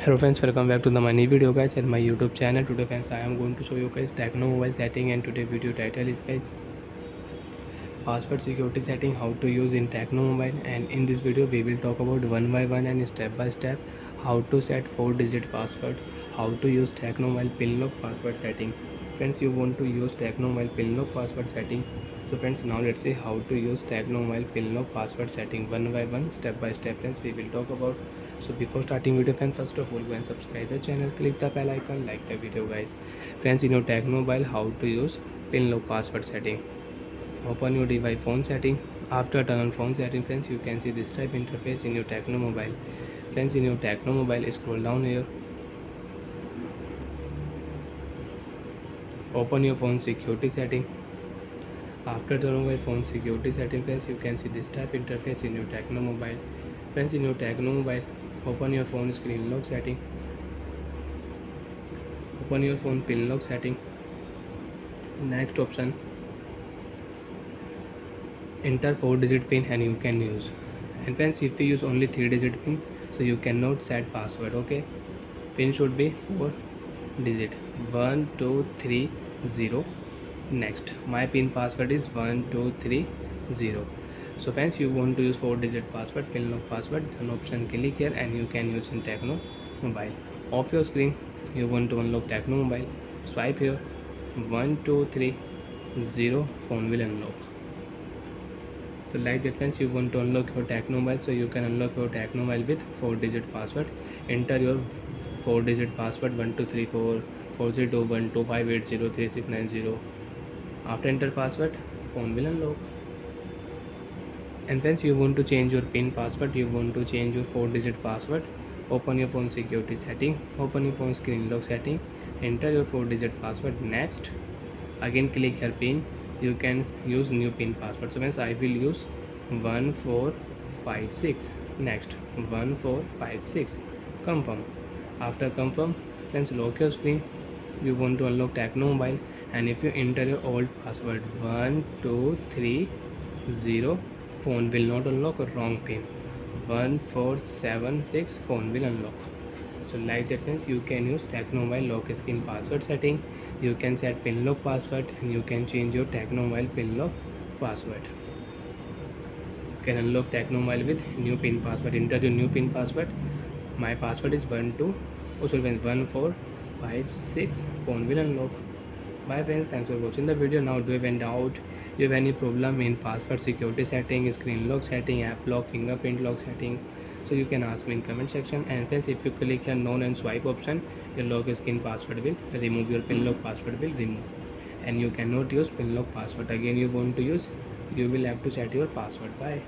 Hello friends, welcome back to the money video guys at my YouTube channel. Today friends, I am going to show you guys Techno mobile setting, and today video title is guys password security setting, how to use in Techno mobile. And in this video we will talk about one by one and step by step how to set 4-digit password, how to use Techno mobile pin lock password setting. Friends, you want to use Techno mobile pin lock password setting. So friends, now let's see how to use Techno mobile pin lock password setting one by one, step by step. Friends, we will talk about. So before starting video friends, first of all go and subscribe the channel, click the bell icon, like the video guys. Friends, in your Techno mobile, how to use pin lock password setting. Open your device phone setting. After turn on phone setting friends, you can see this type interface in your Techno mobile. Friends, in your Techno mobile, scroll down here. Open your phone security setting. After turn on phone security setting friends, you can see this type interface in your Techno mobile. Friends, in your Techno mobile, open your phone screen lock setting. Open your phone pin lock setting. Next option, enter 4-digit pin and you can use. And friends, if you use only 3-digit pin, so you cannot set password. Okay, pin should be 4 digit, 1 2 3 0. Next, my pin password is 1 2 3 0. So friends, you want to use 4-digit password, pin lock password, an option click here and you can use in Techno mobile. Off your screen, you want to unlock Techno mobile, swipe here, 1 2 3 0, phone will unlock. So like that friends, you want to unlock your Techno mobile, so you can unlock your Techno mobile with 4-digit password. Enter your 4-digit password 1234 4021 2580 3690. After enter password, phone will unlock. And friends, you want to change your pin password, you want to change your 4-digit password. Open your phone security setting, open your phone screen lock setting, enter your 4-digit password. Next, again click here pin, you can use new pin password. So friends, I will use 1456. Next, 1456, confirm. After confirm friends, lock your screen. You want to unlock Techno mobile, and if you enter your old password 1230, phone will not unlock. Wrong pin, 1476, phone will unlock. So like that friends, you can use Techno mobile lock screen password setting. You can set pin lock password and you can change your Techno mobile pin lock password. You can unlock Techno mobile with new pin password. Enter your new pin password. My password is 1456, phone will unlock. Bye friends, thanks for watching the video. Now do you have any doubt, you have any problem in password security setting, screen lock setting, app lock, fingerprint lock setting, so you can ask me in comment section. And friends, if you click here known and swipe option, your lock screen password will remove, your pin lock password will remove, and you cannot use pin lock password. Again you want to use, you will have to set your password. Bye.